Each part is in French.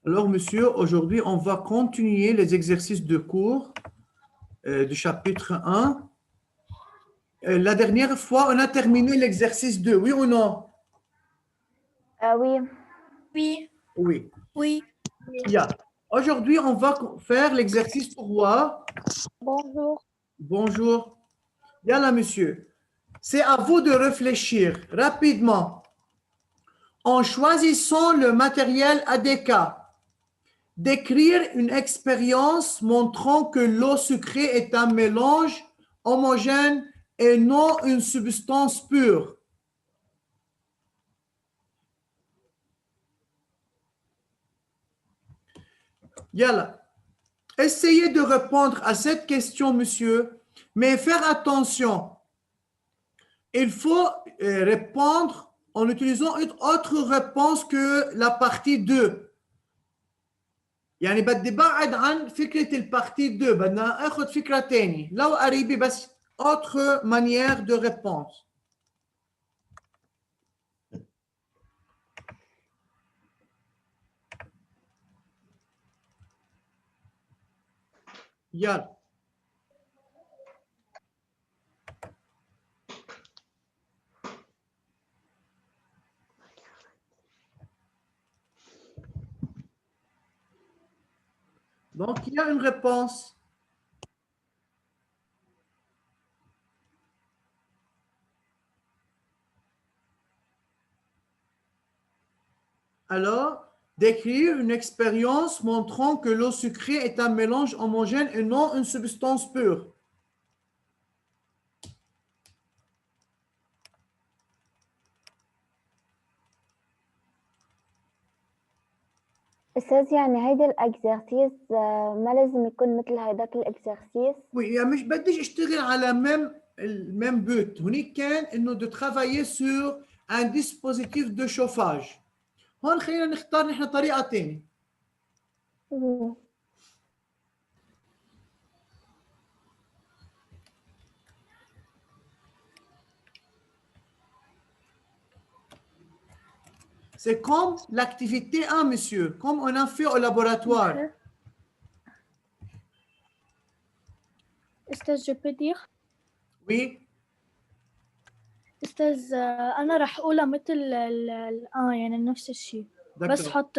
Alors, monsieur, aujourd'hui, on va continuer les exercices de cours du chapitre 1. La dernière fois, on a terminé l'exercice 2, oui ou non? Oui. Oui. Oui. Oui. Bien. Aujourd'hui, on va faire l'exercice 3. Bonjour. Bonjour. Bien là, monsieur. C'est à vous de réfléchir rapidement. En choisissant le matériel adéquat, d'écrire une expérience montrant que l'eau sucrée est un mélange homogène et non une substance pure. Yalla. Essayez de répondre à cette question, monsieur, mais faire attention. Il faut répondre en utilisant une autre réponse que la partie 2. يعني بدي بعد عن فكرة البارتي 2 بدنا اخذ فكرة تاني لو قريبي بس autre manière de réponse. يلا. Donc, il y a une réponse. Alors, décrire une expérience montrant que l'eau sucrée est un mélange homogène et non une substance pure. أستاذ يعني هيدا الإكزرسيس ما لازم يكون مثل هيداك الإكزرسيس. Oui, يعني مش بديش اشتغل على même but. هناك كان انه de travailler sur un dispositif de chauffage. هون خلينا نختار نحن طريقة تانية. C'est comme l'activité 1, monsieur, comme on a fait au laboratoire. أستاذ je peux dire Oui, أستاذ أنا راح أقولها مثل يعني نفس الشيء بس d'accord. حط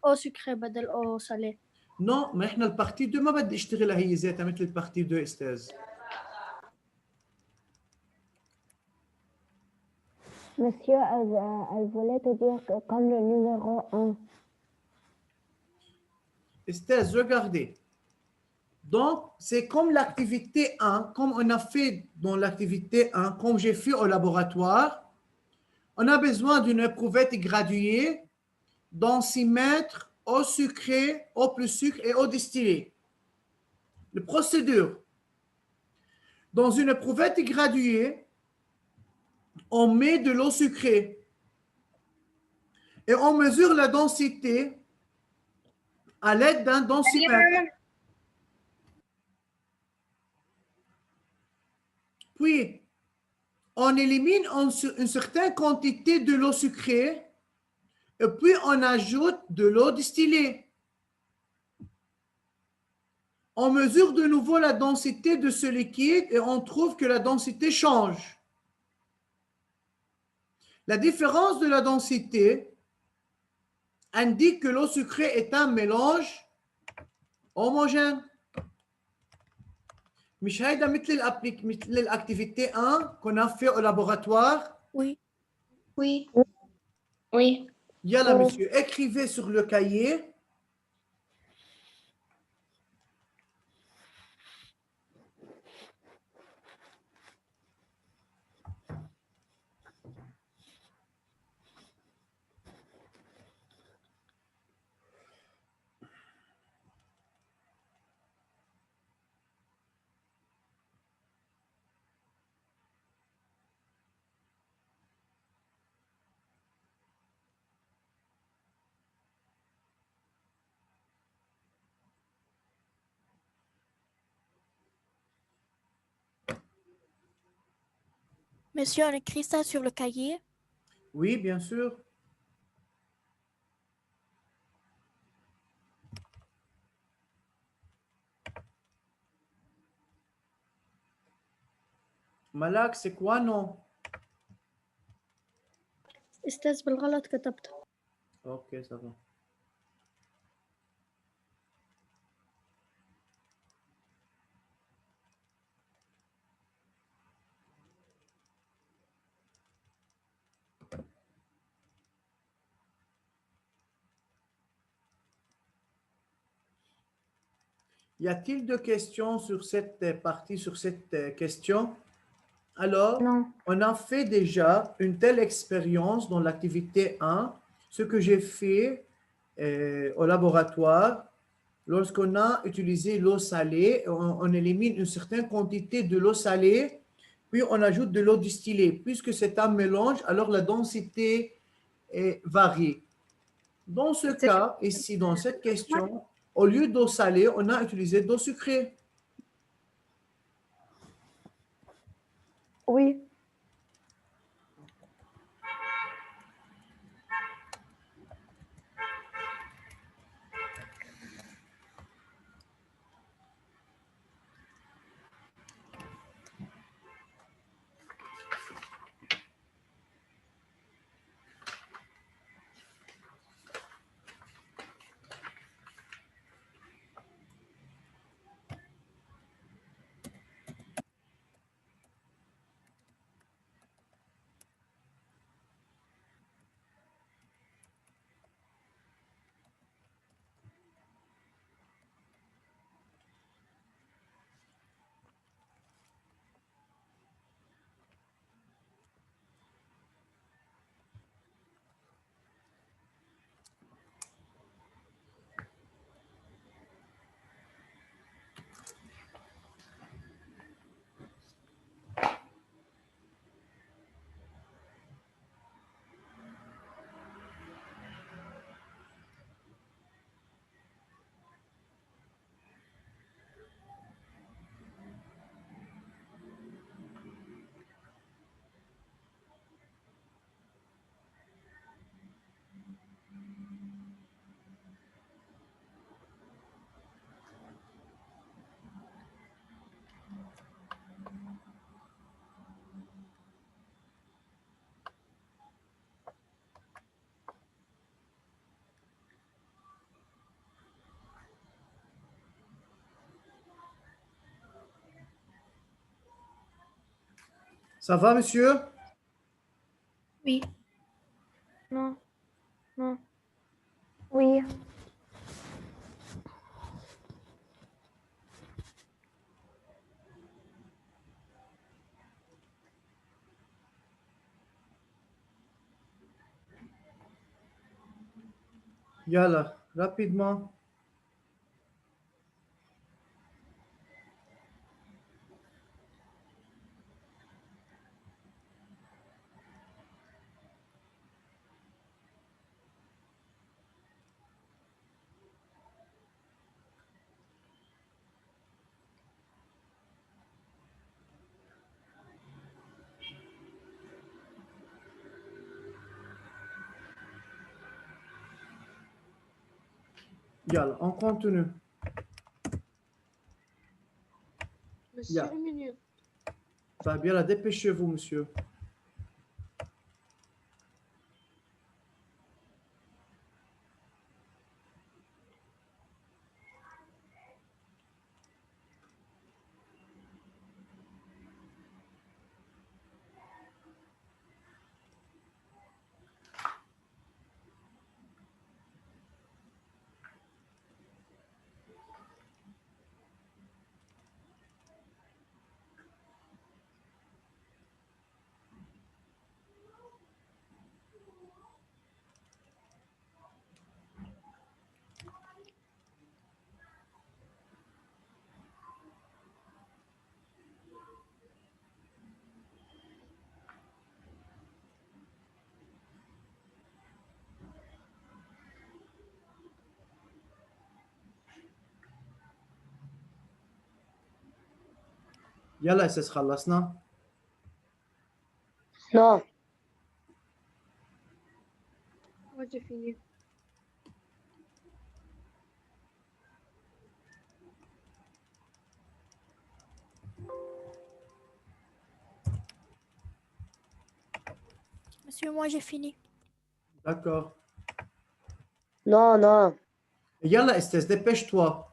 أو سكري بدل أو صالي. Non, ما احنا البارتي 2 ما بدي اشتغلها هي ذاتها مثل البارتي 2 استاذ. Monsieur, elle voulait te dire que comme le numéro 1. Esther, regardez. Donc, c'est comme l'activité 1, comme on a fait dans l'activité 1, comme j'ai fait au laboratoire. On a besoin d'une éprouvette graduée, densimètre, eau sucrée, eau plus sucre et eau distillée. La procédure. Dans une éprouvette graduée, on met de l'eau sucrée et on mesure la densité à l'aide d'un densimètre. Puis, on élimine une certaine quantité de l'eau sucrée et puis on ajoute de l'eau distillée. On mesure de nouveau la densité de ce liquide et on trouve que la densité change. La différence de la densité indique que l'eau sucrée est un mélange homogène. مش هيدا مثل l'activité 1 qu'on a fait au laboratoire. Oui. Oui. Oui. Yalla, monsieur, écrivez sur le cahier. Monsieur, on écrit ça sur le cahier. Oui, bien sûr. Malak, c'est quoi non? أستاذ بالغلط كتبته. Ok, ça va. Y a-t-il de questions sur cette partie, sur cette question? Alors, Non. on a fait déjà une telle expérience dans l'activité 1, ce que j'ai fait au laboratoire. Lorsqu'on a utilisé l'eau salée, on élimine une certaine quantité de l'eau salée, puis on ajoute de l'eau distillée. Puisque c'est un mélange, alors la densité varie. Dans ce cas, ici, dans cette question, au lieu d'eau salée, on a utilisé d'eau sucrée. Oui. Ça va, monsieur? Oui. Non. Non. Oui. Yalla, rapidement. Yalla, on continue. Monsieur Yeah. une minute. Fabiola, dépêchez-vous, monsieur. يلا أساس خلصنا. Non. Moi j'ai fini. monsieur, moi j'ai fini. D'accord. Non, non. Yalla, Estes, dépêche-toi.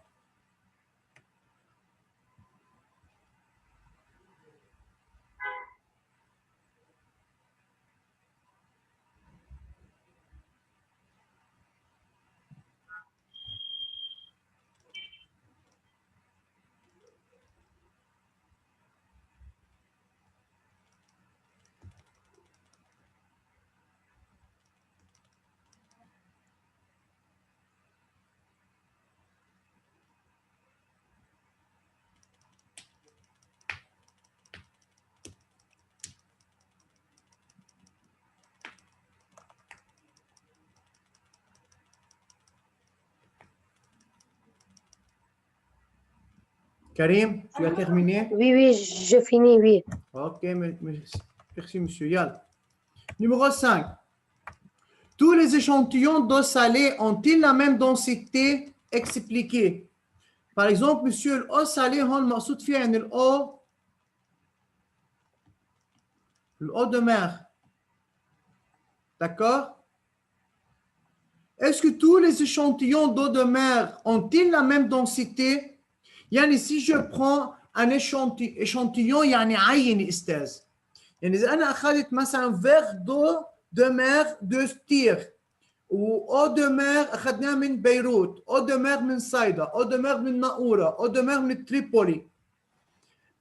Karim, tu as terminé? Oui, oui, je finis, oui. Ok, merci, monsieur. Yalla. Numéro 5. Tous les échantillons d'eau salée ont-ils la même densité expliquée? Par exemple, monsieur, l'eau salée, هون المقصود فيها يعني l'eau de mer. D'accord? Est-ce que tous les échantillons d'eau de mer ont-ils la même densité? يعني si je prends un échantillon يعني عيني استاذ. يعني إذا أنا أخذت مثلا verre d'eau de mer de ستير و eau de mer أخذناها من بيروت eau de mer من صيدا eau de mer من ناورا eau de mer من تريبولي.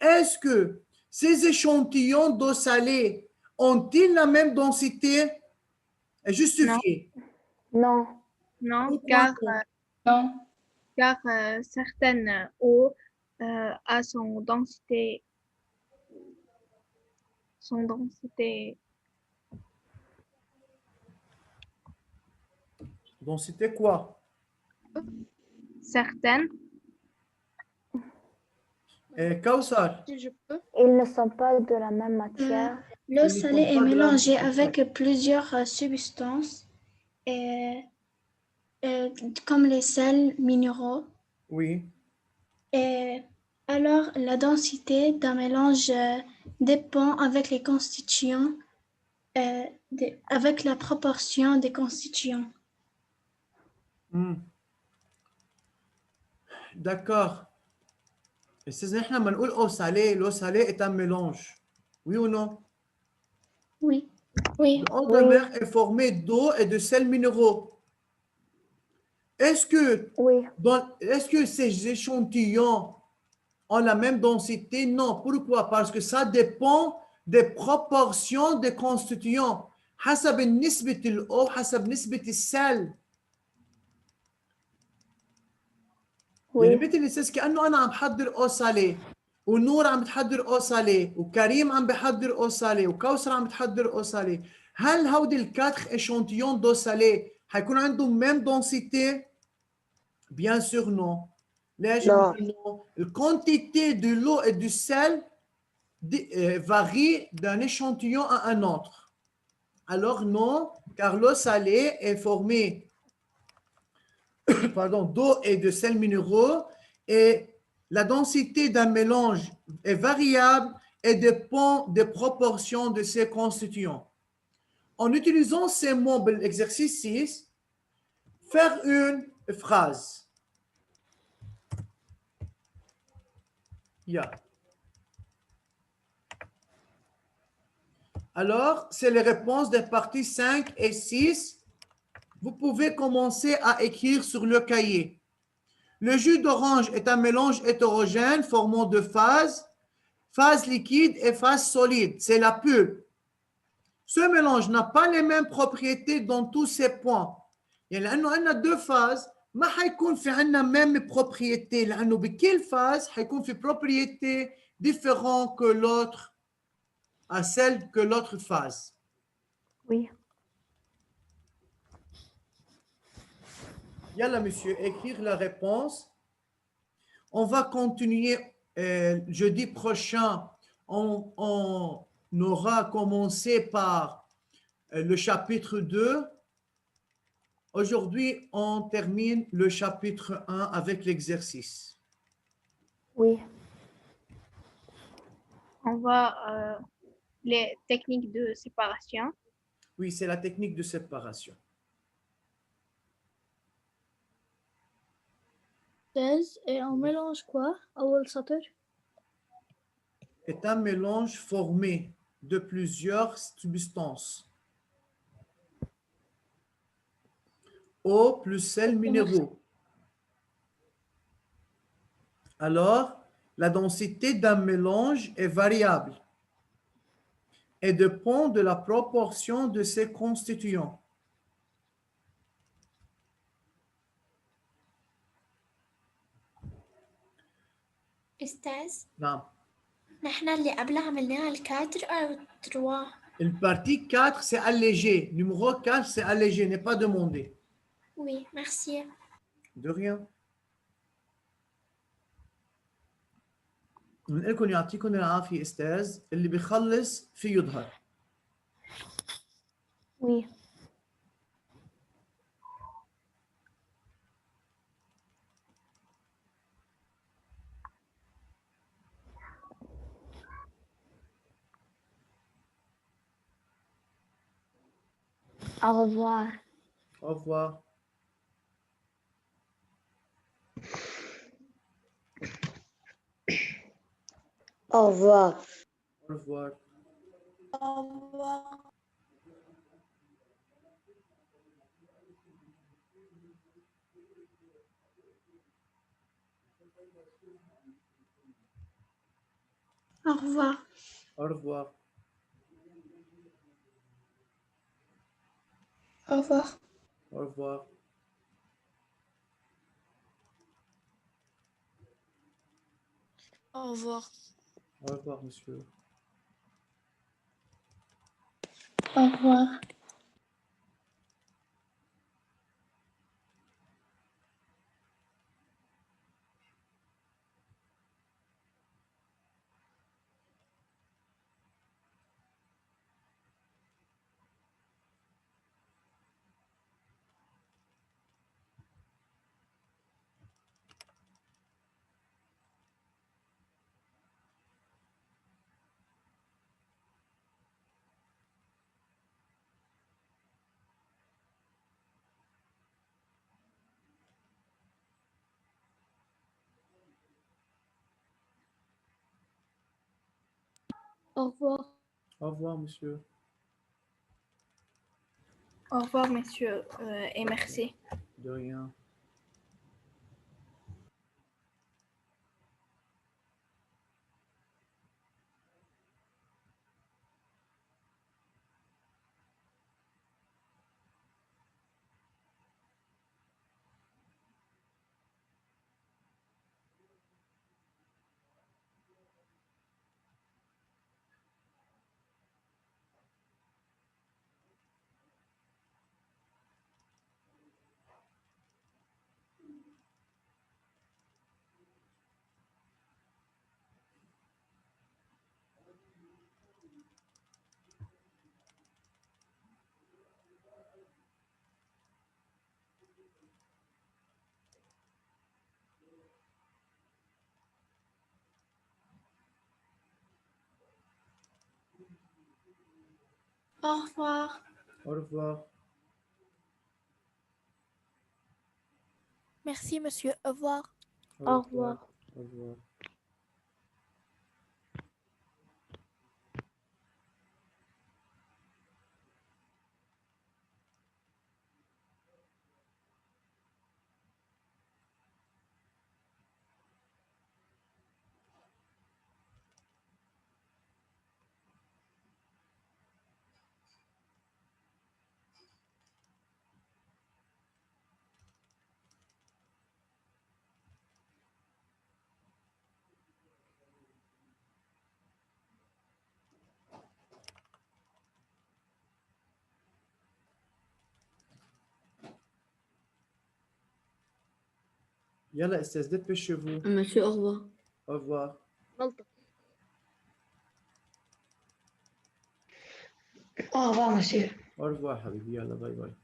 Est-ce que ces échantillons d'eau salée ont-ils la même densité justifiée? Non. Non, Pourquoi car, non? car certaines eaux a son densité, Densité quoi? certaines. Kaussar. Si je peux. Ils ne sont pas de la même matière. L'eau Ils ne salée sont est pas de la mélangée même avec plusieurs substances, et, comme les sels minéraux. Oui. Et alors, la densité d'un mélange dépend avec les constituants, avec la proportion des constituants. Hmm. D'accord. Et c'est ça, on dit l'eau salée est un mélange. Oui ou non? Oui. Oui. L'eau de mer est formée d'eau et de sels minéraux. Est-ce que, Oui. est-ce que ces échantillons ont la même densité? Non. Pourquoi? Parce que ça dépend des proportions des constituants. حسب نسبة الأو حسب نسبة السل. يعني Oui. مثل الأساس كأنه أنا عم بحضر أو ساليه ونور عم بتحضر أو ساليه وكريم عم بحضر أو ساليه وكوثر عم بتحضر أو ساليه. هل هودي الكاتخ échantillons d'eau salée حيكون عندهم même densité؟ Bien sûr non. ليش؟ Non. La quantité de l'eau et du sel varie d'un échantillon à un autre. Alors non, car l'eau salée est formée d'eau et de sels minéraux et la densité d'un mélange est variable et dépend des proportions de ses constituants. En utilisant ces mots de l'exercice 6, faire une phrase. Yeah. Alors, c'est les réponses des parties 5 et 6. Vous pouvez commencer à écrire sur le cahier. Le jus d'orange est un mélange hétérogène formant deux phases, phase liquide et phase solide. C'est la pulpe. Ce mélange n'a pas les mêmes propriétés dans tous ses points. يعني لأنه عندنا deux phases ما حيكون في عندنا même propriété لأنه بكل phase حيكون في propriété différente que l'autre à celle que l'autre phase. Oui. Yalla, monsieur, écrire la réponse. On va continuer jeudi prochain. On aura commencé par le chapitre 2. Aujourd'hui, on termine le chapitre 1 avec l'exercice. Oui. On va les techniques de séparation. Oui, c'est la technique de séparation. أستاذ on mélange quoi أول سطر Est un mélange formé de plusieurs substances. Eau plus sels minéraux. Alors, la densité d'un mélange est variable et dépend de la proportion de ses constituants. أستاذ Non. نحن اللي قبلها عملناها الكادر أو تروا Une partie 4, c'est allégé. Numéro 4, c'est allégé, n'est pas demandé. Oui, merci. De rien. من لكم يعطيكم العافية أستاذ اللي بيخلص في يظهر. Oui. Au revoir. Au revoir. Au revoir. Au revoir. Au revoir. Au revoir. Au revoir. Au revoir. Au revoir. Au revoir. Au revoir, monsieur. Au revoir. Au revoir. Au revoir, monsieur. Au revoir, monsieur, et merci. De rien. Au revoir. Au revoir. Merci, monsieur. Au revoir. Au revoir. Au revoir. يلا استاذ dépêchez-vous. Monsieur, au revoir. Au revoir. Au revoir, monsieur. Au revoir حبيبي يلا باي باي.